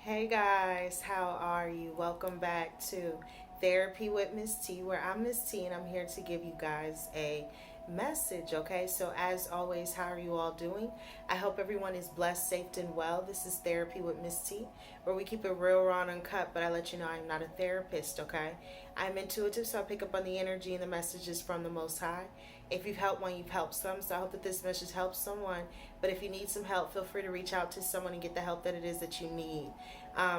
Hey guys, how are you? Welcome back to Therapy with Miss T, where I'm Miss T and I'm here to give you guys a message. Okay, so as always, how are you all doing? I hope everyone is blessed, safe, and well. This is Therapy with Miss T, where we keep it real, raw, and uncut, but I let you know I'm not a therapist. Okay, I'm intuitive, so I pick up on the energy and the messages from the Most High. If you've helped one, you've helped some. So I hope that this message helps someone. But if you need some help, feel free to reach out to someone and get the help that it is that you need.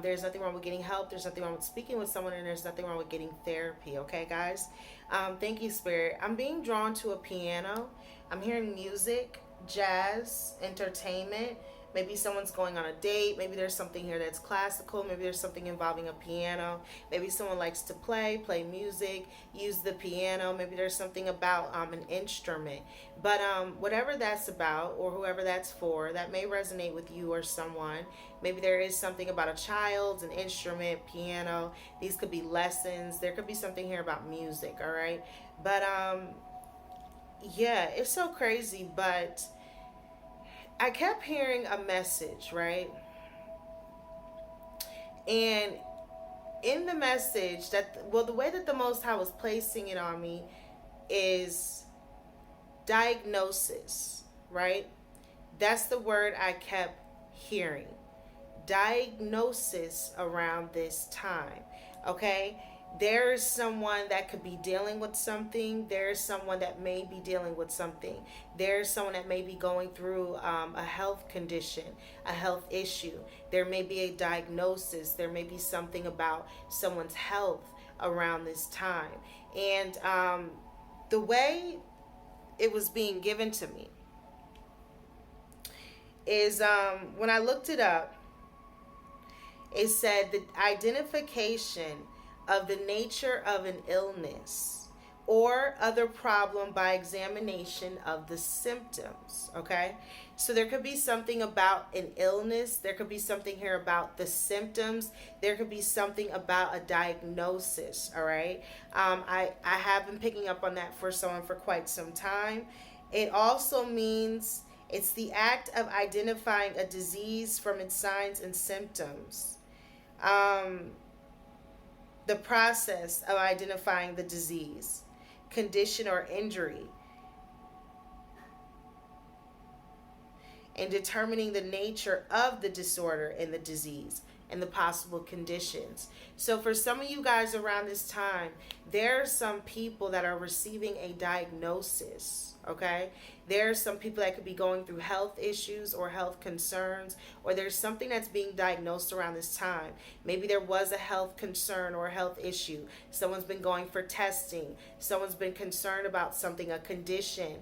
There's nothing wrong with getting help. There's nothing wrong with speaking with someone, and there's nothing wrong with getting therapy. Okay, guys? Thank you, Spirit. I'm being drawn to a piano. I'm hearing music, jazz, entertainment. Maybe someone's going on a date. Maybe there's something here that's classical. Maybe there's something involving a piano. Maybe someone likes to play music, use the piano. Maybe there's something about an instrument. But whatever that's about or whoever that's for, that may resonate with you or someone. Maybe there is something about a child, an instrument, piano. These could be lessons. There could be something here about music, all right? But yeah, it's so crazy, but I kept hearing a message, right? And in the message the way that the Most High was placing it on me is diagnosis, right? That's the word I kept hearing. Diagnosis around this time, okay? There's someone that could be dealing with something. There's someone that may be dealing with something. There's someone that may be going through a health condition, a health issue. There may be a diagnosis. There may be something about someone's health around this time. And the way it was being given to me is when I looked it up, it said the identification of the nature of an illness or other problem by examination of the symptoms. Okay, so there could be something about an illness. There could be something here about the symptoms. There could be something about a diagnosis. All right, I have been picking up on that for someone for quite some time. It also means it's the act of identifying a disease from its signs and symptoms. The process of identifying the disease, condition, or injury, and determining the nature of the disorder and the disease and the possible conditions. So for some of you guys around this time, there are some people that are receiving a diagnosis, okay? There are some people that could be going through health issues or health concerns, or there's something that's being diagnosed around this time. Maybe there was a health concern or a health issue. Someone's been going for testing. Someone's been concerned about something, a condition,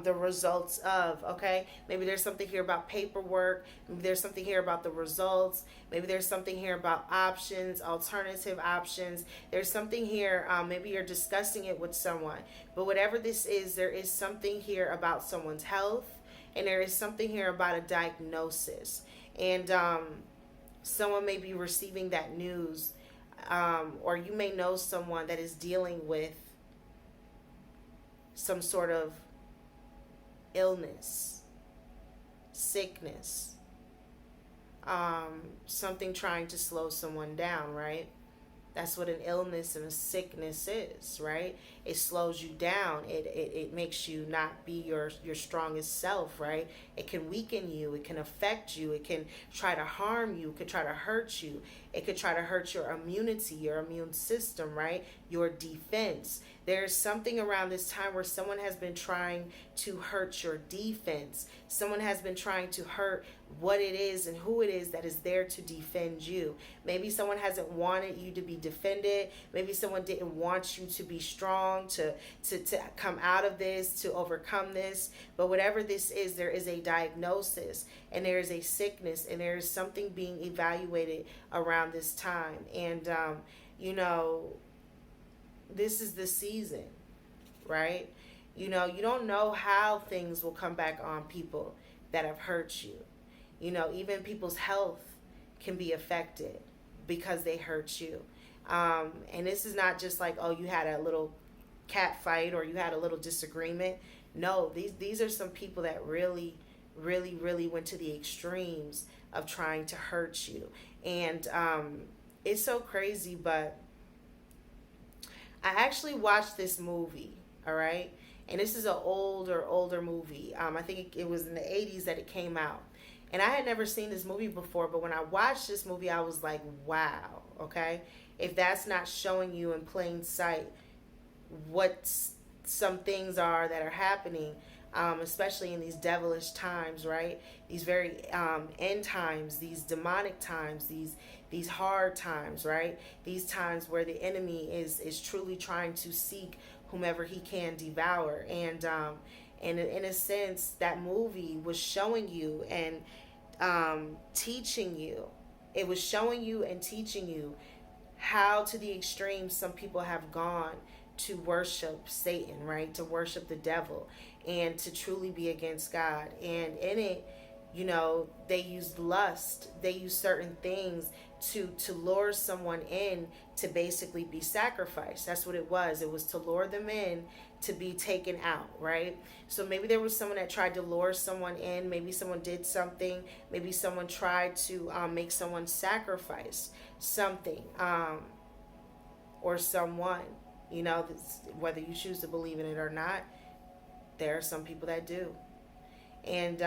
the results of, okay? Maybe there's something here about paperwork. Maybe there's something here about the results. Maybe there's something here about options, alternative options. There's something here, maybe you're discussing it with someone. But whatever this is, there is something here about someone's health, and there is something here about a diagnosis. And someone may be receiving that news, or you may know someone that is dealing with some sort of illness, sickness, something trying to slow someone down, right? That's what an illness and a sickness is, right? It slows you down. It makes you not be your strongest self, right? It can weaken you. It can affect you. It can try to harm you. It could try to hurt you. It could try to hurt your immunity, your immune system, right? Your defense. There's something around this time where someone has been trying to hurt your defense. Someone has been trying to hurt what it is and who it is that is there to defend you. Maybe someone hasn't wanted you to be defended. Maybe someone didn't want you to be strong, to come out of this, to overcome this. But whatever this is, there is a diagnosis, and there is a sickness, and there is something being evaluated around this time. And this is the season, right? You don't know how things will come back on people that have hurt you. Even people's health can be affected because they hurt you. And this is not just like, oh, you had a little cat fight or you had a little disagreement. No, these are some people that really, really, really went to the extremes of trying to hurt you. And it's so crazy, but I actually watched this movie, all right? And this is an older movie. I think it was in the 80s that it came out. And I had never seen this movie before, but when I watched this movie, I was like, wow, okay? If that's not showing you in plain sight what some things are that are happening, especially in these devilish times, right? These very end times, these demonic times, these hard times, right? These times where the enemy is truly trying to seek whomever he can devour. And in a sense, that movie was showing you and teaching you. It was showing you and teaching you how to the extreme some people have gone to worship Satan, right? To worship the devil and to truly be against God. And in it, you know, they use lust, they use certain things to lure someone in to basically be sacrificed. That's what it was. It was to lure them in to be taken out, right? So maybe there was someone that tried to lure someone in. Maybe someone did something. Maybe someone tried to make someone sacrifice something or someone. You know, whether you choose to believe in it or not, there are some people that do. And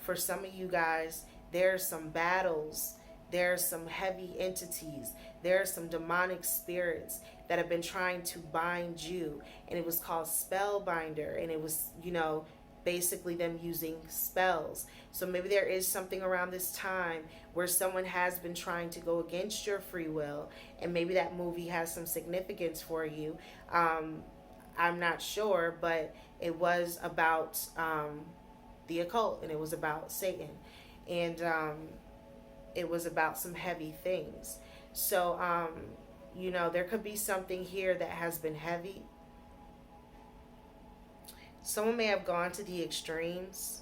for some of you guys, there are some battles. There are some heavy entities. There are some demonic spirits that have been trying to bind you. And it was called Spellbinder. And it was, you know, basically them using spells. So maybe there is something around this time where someone has been trying to go against your free will. And maybe that movie has some significance for you. I'm not sure, but it was about the occult, and it was about Satan. And it was about some heavy things. So, you know, there could be something here that has been heavy. Someone may have gone to the extremes.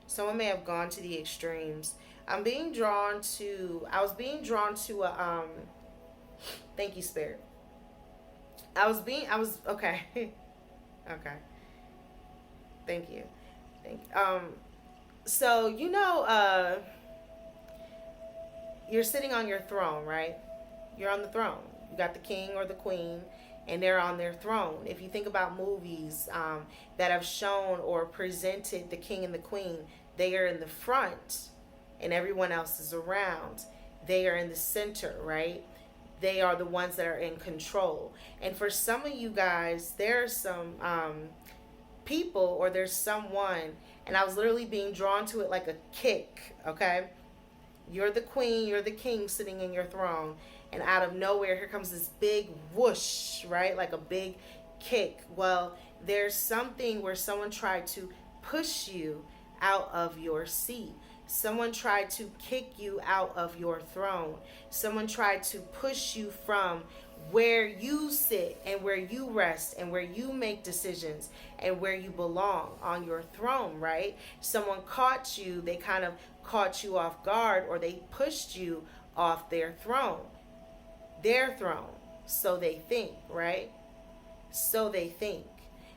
Someone may have gone to the extremes. I was being drawn to a, thank you, Spirit. Okay. Okay. Thank you. So, you know, you're sitting on your throne, right? You're on the throne. You got the king or the queen, and they're on their throne. If you think about movies that have shown or presented the king and the queen, they are in the front, and everyone else is around. They are in the center, right? They are the ones that are in control. And for some of you guys, there are some people, or there's someone, and I was literally being drawn to it like a kick, okay? You're the queen, you're the king sitting in your throne, and out of nowhere, here comes this big whoosh, right? Like a big kick. Well, there's something where someone tried to push you out of your seat. Someone tried to kick you out of your throne. Someone tried to push you from where you sit and where you rest and where you make decisions and where you belong on your throne, right? Someone caught you, they kind of caught you off guard, or they pushed you off their throne. Their throne. So they think, right? So they think.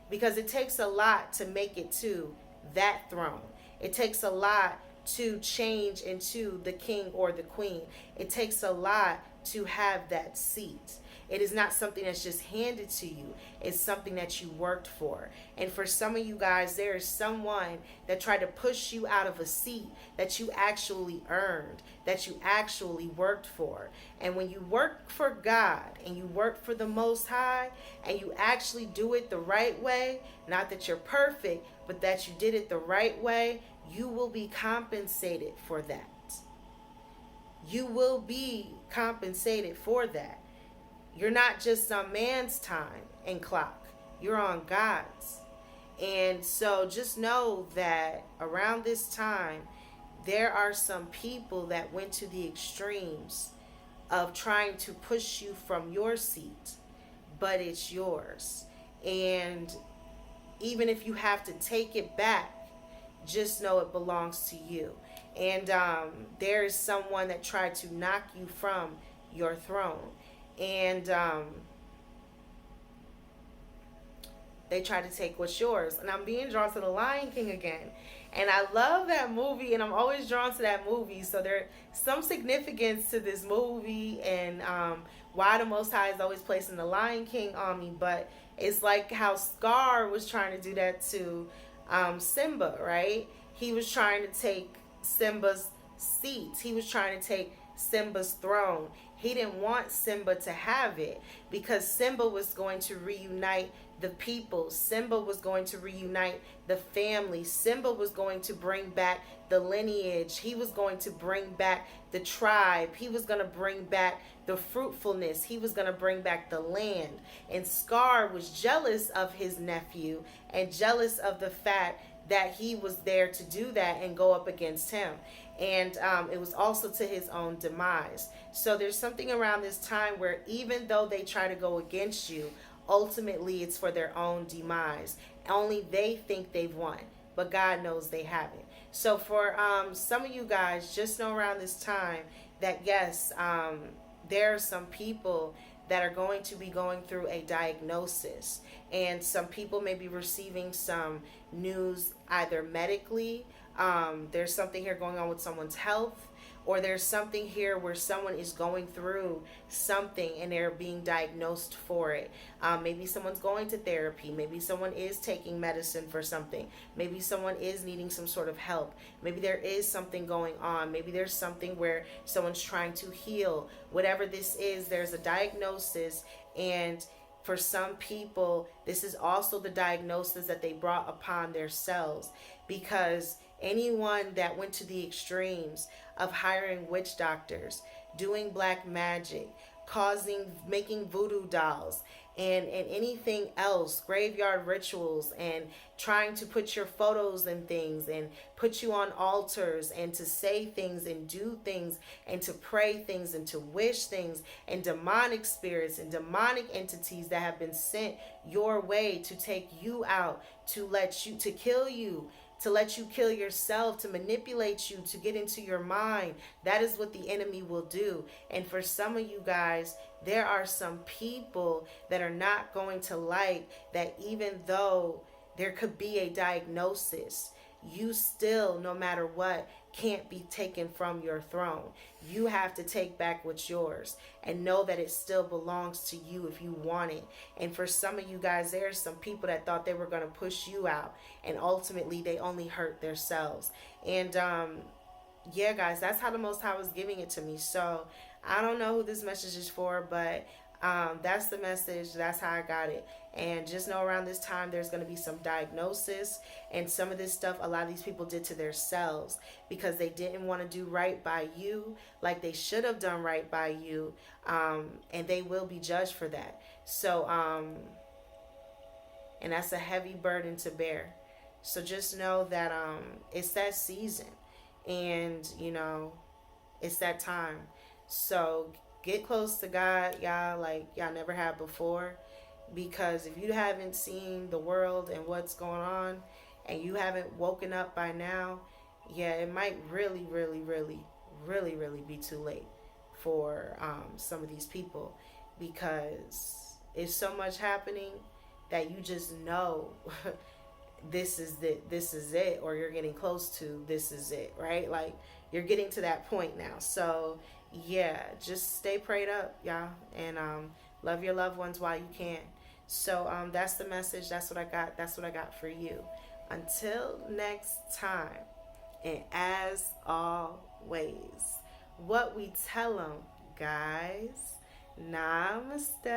Because it takes a lot to make it to that throne. It takes a lot to change into the king or the queen. It takes a lot to have that seat. It is not something that's just handed to you. It's something that you worked for. And for some of you guys, there is someone that tried to push you out of a seat that you actually earned, that you actually worked for. And when you work for God and you work for the Most High and you actually do it the right way, not that you're perfect, but that you did it the right way, you will be compensated for that. You will be compensated for that. You're not just on man's time and clock. You're on God's. And so just know that around this time, there are some people that went to the extremes of trying to push you from your seat, but it's yours. And even if you have to take it back, just know it belongs to you. And there is someone that tried to knock you from your throne. And they try to take what's yours. And I'm being drawn to The Lion King again. And I love that movie, and I'm always drawn to that movie. So there's some significance to this movie, and why the Most High is always placing The Lion King on me. But it's like how Scar was trying to do that to Simba, right? He was trying to take Simba's seat. He was trying to take Simba's throne. He didn't want Simba to have it because Simba was going to reunite the people. Simba was going to reunite the family. Simba was going to bring back the lineage. He was going to bring back the tribe. He was going to bring back the fruitfulness. He was going to bring back the land. And Scar was jealous of his nephew and jealous of the fact that he was there to do that and go up against him. And it was also to his own demise. So there's something around this time where even though they try to go against you, ultimately it's for their own demise. Only they think they've won, but God knows they haven't. So for some of you guys, just know around this time that yes, there are some people that are going to be going through a diagnosis, and some people may be receiving some news either medically. There's something here going on with someone's health, or there's something here where someone is going through something and they're being diagnosed for it. Maybe someone's going to therapy. Maybe someone is taking medicine for something. Maybe someone is needing some sort of help. Maybe there is something going on. Maybe there's something where someone's trying to heal. Whatever this is, there's a diagnosis, and for some people, this is also the diagnosis that they brought upon themselves, because anyone that went to the extremes of hiring witch doctors, doing black magic, making voodoo dolls, and anything else, graveyard rituals, and trying to put your photos and things and put you on altars and to say things and do things and to pray things and to wish things, and demonic spirits and demonic entities that have been sent your way to take you out, to kill you, to let you kill yourself, to manipulate you, to get into your mind. That is what the enemy will do. And for some of you guys, there are some people that are not going to like that, even though there could be a diagnosis, you still, no matter what, can't be taken from your throne. You have to take back what's yours and know that it still belongs to you if you want it. And for some of you guys, there are some people that thought they were going to push you out, and ultimately they only hurt themselves. And yeah, guys, that's how the Most High was giving it to me. So I don't know who this message is for, but that's the message. That's how I got it. And just know around this time there's going to be some diagnosis, and some of this stuff a lot of these people did to themselves because they didn't want to do right by you like they should have done right by you, and they will be judged for that. So and that's a heavy burden to bear. So just know that it's that season, and it's that time. So get close to God, y'all, like y'all never have before. Because if you haven't seen the world and what's going on, and you haven't woken up by now, yeah, it might really, really, really, really, really be too late for some of these people, because it's so much happening that you just know this is it, or you're getting close to this is it, right? Like you're getting to that point now. So yeah, just stay prayed up, y'all, and love your loved ones while you can. So that's the message. That's what I got. That's what I got for you. Until next time, and as always, what we tell them, guys, namaste.